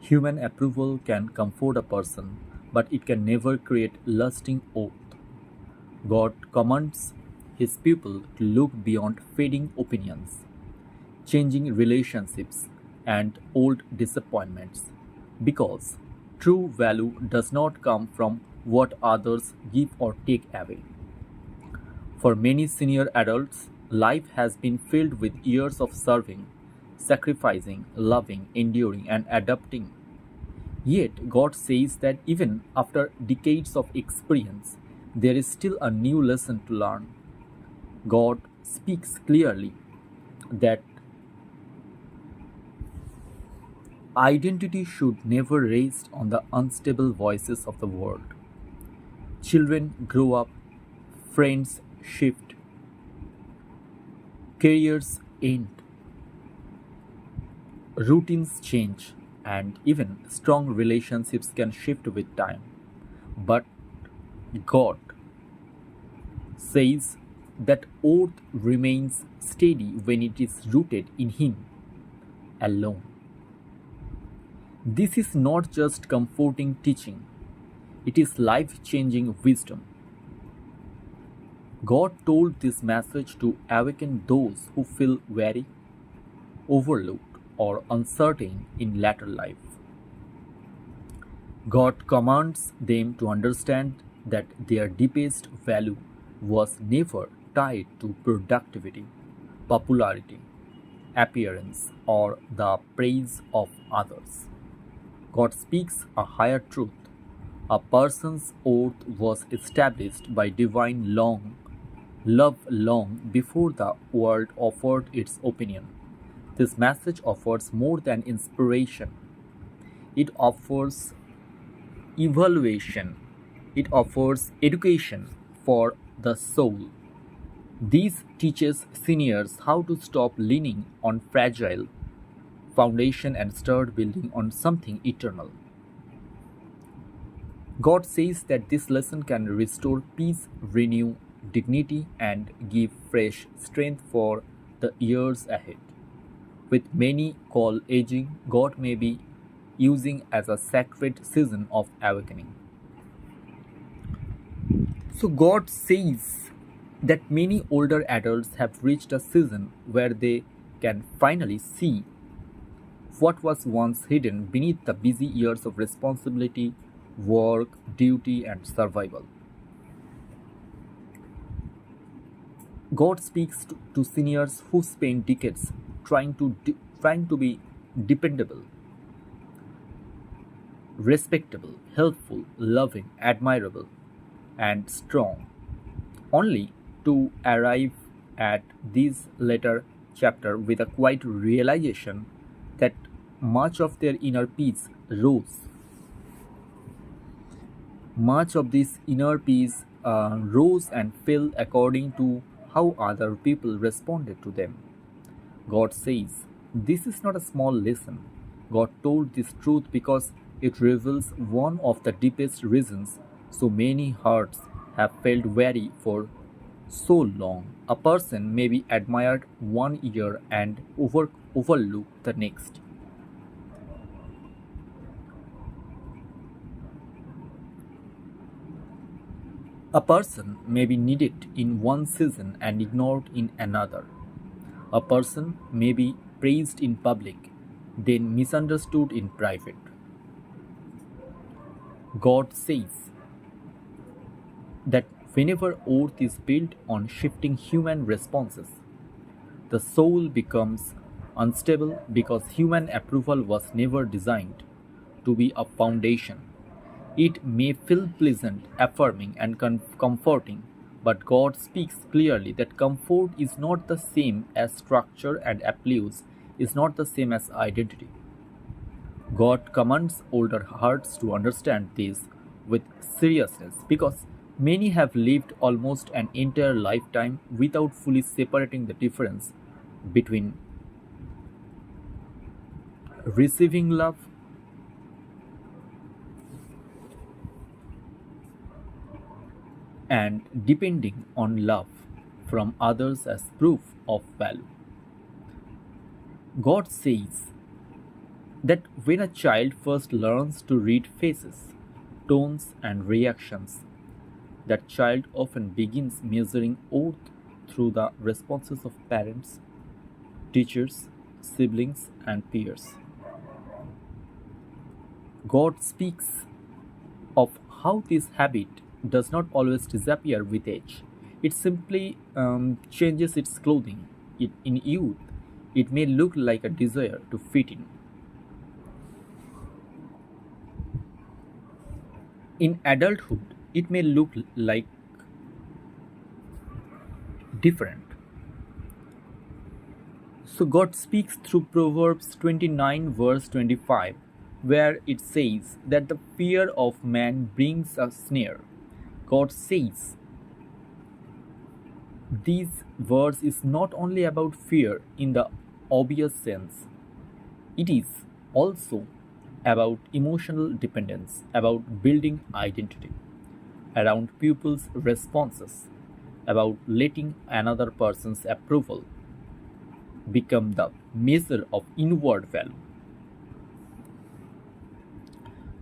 Human approval can comfort a person, but it can never create lasting oath. God commands his people to look beyond fading opinions, changing relationships, and old disappointments, because true value does not come from what others give or take away. For many senior adults, life has been filled with years of serving, sacrificing, loving, enduring, and adapting. Yet, God says that even after decades of experience, there is still a new lesson to learn. God speaks clearly that identity should never rest on the unstable voices of the world. Children grow up, friends shift, careers end, routines change, and even strong relationships can shift with time. But God says that oath remains steady when it is rooted in Him alone. This is not just comforting teaching, it is life changing wisdom. God told this message to awaken those who feel weary, overlooked, or uncertain in latter life. God commands them to understand that their deepest value was never tied to productivity, popularity, appearance, or the praise of others. God speaks a higher truth. A person's oath was established by divine love long before the world offered its opinion. This message offers more than inspiration. It offers evaluation. It offers education for the soul. This teaches seniors how to stop leaning on fragile foundation and start building on something eternal. God says that this lesson can restore peace, renew dignity, and give fresh strength for the years ahead. With many call aging, God may be using as a sacred season of awakening. So God says that many older adults have reached a season where they can finally see what was once hidden beneath the busy years of responsibility, work, duty, and survival. God speaks to seniors who spent decades trying to be dependable, respectable, helpful, loving, admirable, and strong, only to arrive at this later chapter with a quiet realization that much of their inner peace rose. Much of this inner peace rose and fell according to how other people responded to them. God says, this is not a small lesson. God told this truth because it reveals one of the deepest reasons so many hearts have felt weary for so long. A person may be admired one year and overlooked the next. A person may be needed in one season and ignored in another. A person may be praised in public, then misunderstood in private. God says that whenever earth is built on shifting human responses, the soul becomes unstable because human approval was never designed to be a foundation. It may feel pleasant, affirming, and comforting, but God speaks clearly that comfort is not the same as structure and applause is not the same as identity. God commands older hearts to understand this with seriousness because many have lived almost an entire lifetime without fully separating the difference between receiving love and depending on love from others as proof of value. God says that when a child first learns to read faces, tones, and reactions, that child often begins measuring worth through the responses of parents, teachers, siblings, and peers. God speaks of how this habit does not always disappear with age. It simply changes its clothing. In youth, it may look like a desire to fit in. In adulthood, it may look like different. So God speaks through Proverbs 29, verse 25, where it says that the fear of man brings a snare. God says these words is not only about fear in the obvious sense, it is also about emotional dependence, about building identity, around pupils' responses, about letting another person's approval become the measure of inward value.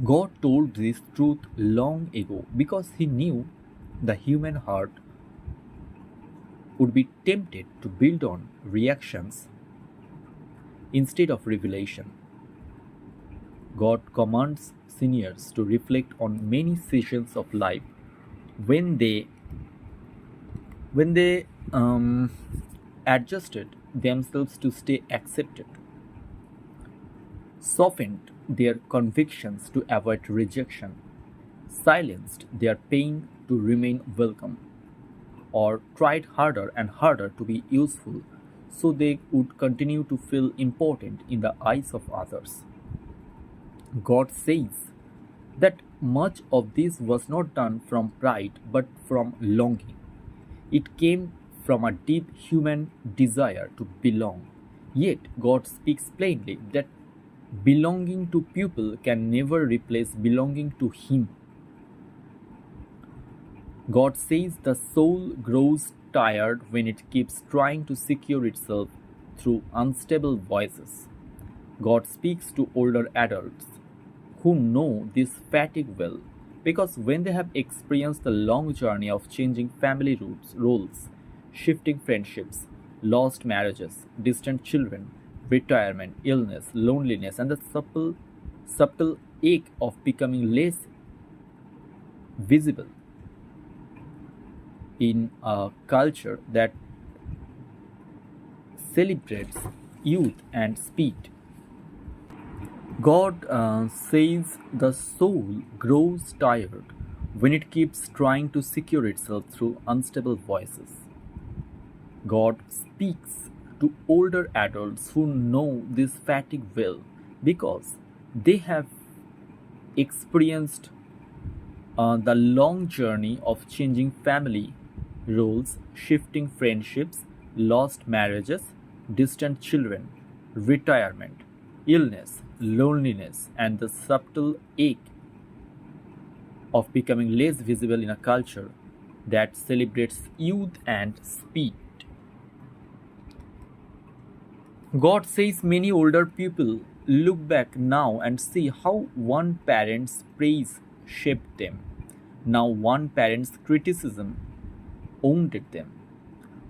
God told this truth long ago because He knew the human heart would be tempted to build on reactions instead of revelation. God commands seniors to reflect on many seasons of life when they adjusted themselves to stay accepted, softened their convictions to avoid rejection, silenced their pain to remain welcome, or tried harder and harder to be useful so they would continue to feel important in the eyes of others. God says that much of this was not done from pride but from longing. It came from a deep human desire to belong. Yet God speaks plainly that belonging to people can never replace belonging to Him. God says the soul grows tired when it keeps trying to secure itself through unstable voices. God speaks to older adults who know this fatigue well because when they have experienced the long journey of changing family roles, shifting friendships, lost marriages, distant children, retirement, illness, loneliness, and the subtle ache of becoming less visible in a culture that celebrates youth and speed. God says the soul grows tired when it keeps trying to secure itself through unstable voices. God speaks to older adults who know this fatigue well because they have experienced the long journey of changing family roles, shifting friendships, lost marriages, distant children, retirement, illness, loneliness, and the subtle ache of becoming less visible in a culture that celebrates youth and speed. God says many older people look back now and see how one parent's praise shaped them, now one parent's criticism wounded them,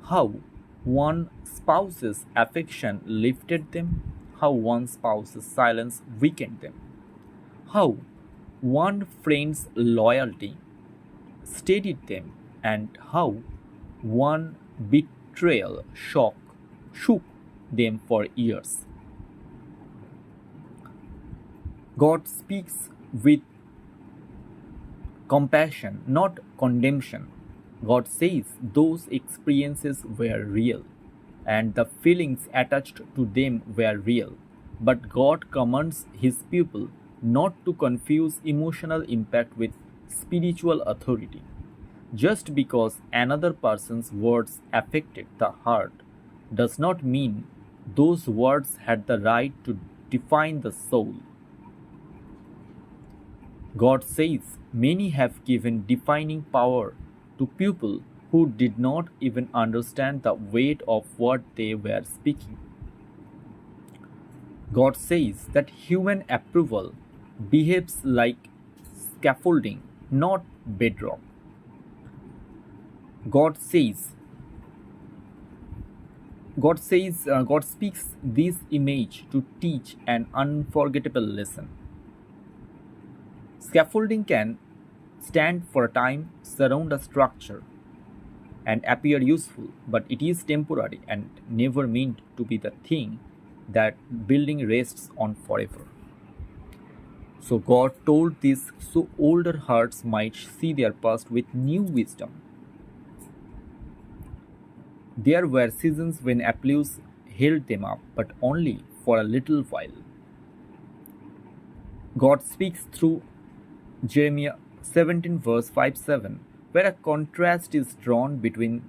how one spouse's affection lifted them, how one spouse's silence weakened them, how one friend's loyalty steadied them, and how one betrayal shook them for years. God speaks with compassion, not condemnation. God says those experiences were real and the feelings attached to them were real. But God commands His people not to confuse emotional impact with spiritual authority. Just because another person's words affected the heart does not mean those words had the right to define the soul. God says many have given defining power to people who did not even understand the weight of what they were speaking. God says that human approval behaves like scaffolding, not bedrock. God says, God speaks this image to teach an unforgettable lesson. Scaffolding can stand for a time, surround a structure, and appear useful, but it is temporary and never meant to be the thing that building rests on forever. So God told this so older hearts might see their past with new wisdom. There were seasons when applause held them up, but only for a little while. God speaks through Jeremiah 17, verse 5 7, where a contrast is drawn between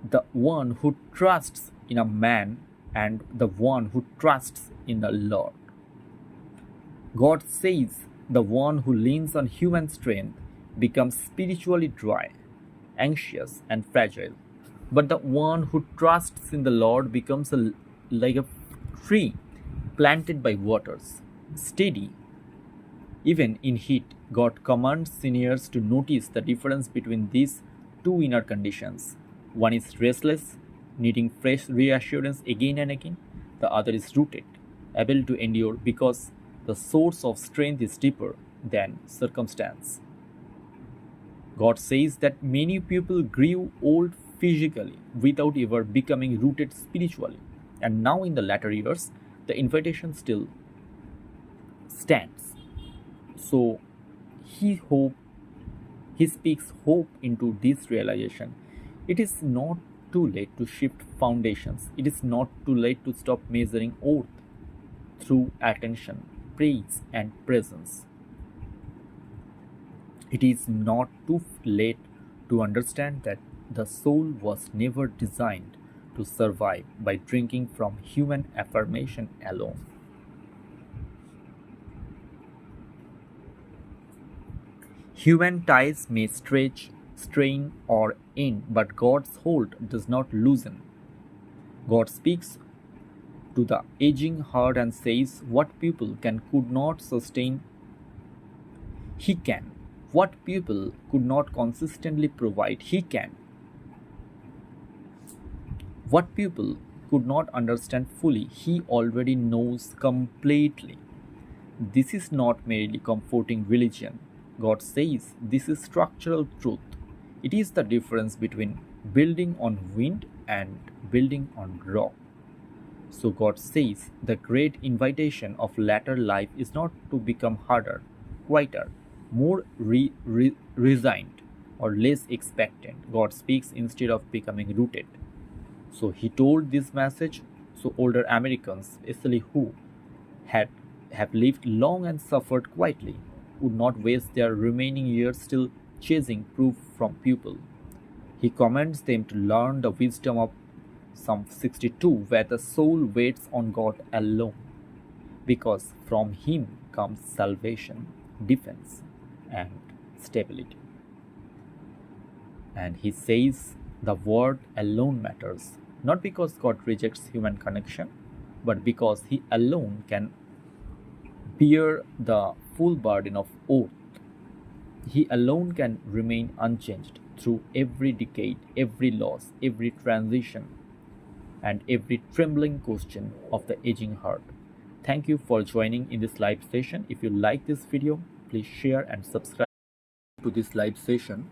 the one who trusts in a man and the one who trusts in the Lord. God says the one who leans on human strength becomes spiritually dry, anxious, and fragile. But the one who trusts in the Lord becomes like a tree planted by waters, steady even in heat. God commands sinners to notice the difference between these two inner conditions. One is restless, needing fresh reassurance again and again. The other is rooted, able to endure because the source of strength is deeper than circumstance. God says that many people grew old physically without ever becoming rooted spiritually. And now, in the latter years, the invitation still stands. So, he hope he speaks hope into this realization. It is not too late to shift foundations. It is not too late to stop measuring worth through attention, praise, and presence. It is not too late to understand that the soul was never designed to survive by drinking from human affirmation alone. Human ties may stretch, strain, or end, but God's hold does not loosen. God speaks to the aging heart and says, what people could not sustain, He can. What people could not consistently provide, He can. What people could not understand fully, He already knows completely. This is not merely comforting religion. God says this is structural truth. It is the difference between building on wind and building on rock. So God says the great invitation of latter life is not to become harder, quieter, more resigned, or less expectant. God speaks instead of becoming rooted. So he told this message so older Americans, especially who had have lived long and suffered quietly, would not waste their remaining years still chasing proof from people. He commands them to learn the wisdom of Psalm 62, where the soul waits on God alone, because from Him comes salvation, defense, and stability. And he says the word alone matters, not because God rejects human connection, but because He alone can bear the full burden of oath. He alone can remain unchanged through every decade, every loss, every transition, and every trembling question of the aging heart. Thank you for joining in this live session. If you like this video, please share and subscribe to this live session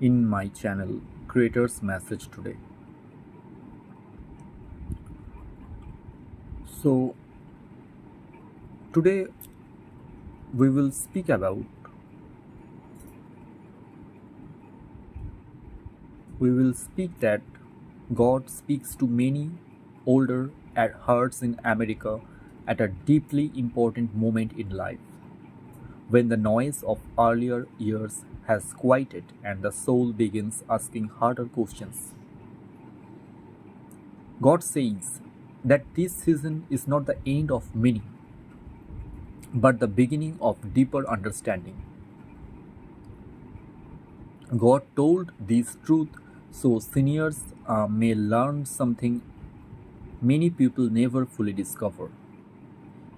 in my channel Creator's Message Today. So today we will speak that God speaks to many older at hearts in America at a deeply important moment in life, when the noise of earlier years has quieted and the soul begins asking harder questions. God says that this season is not the end of meaning, but the beginning of deeper understanding. God told this truth so seniors may learn something many people never fully discover.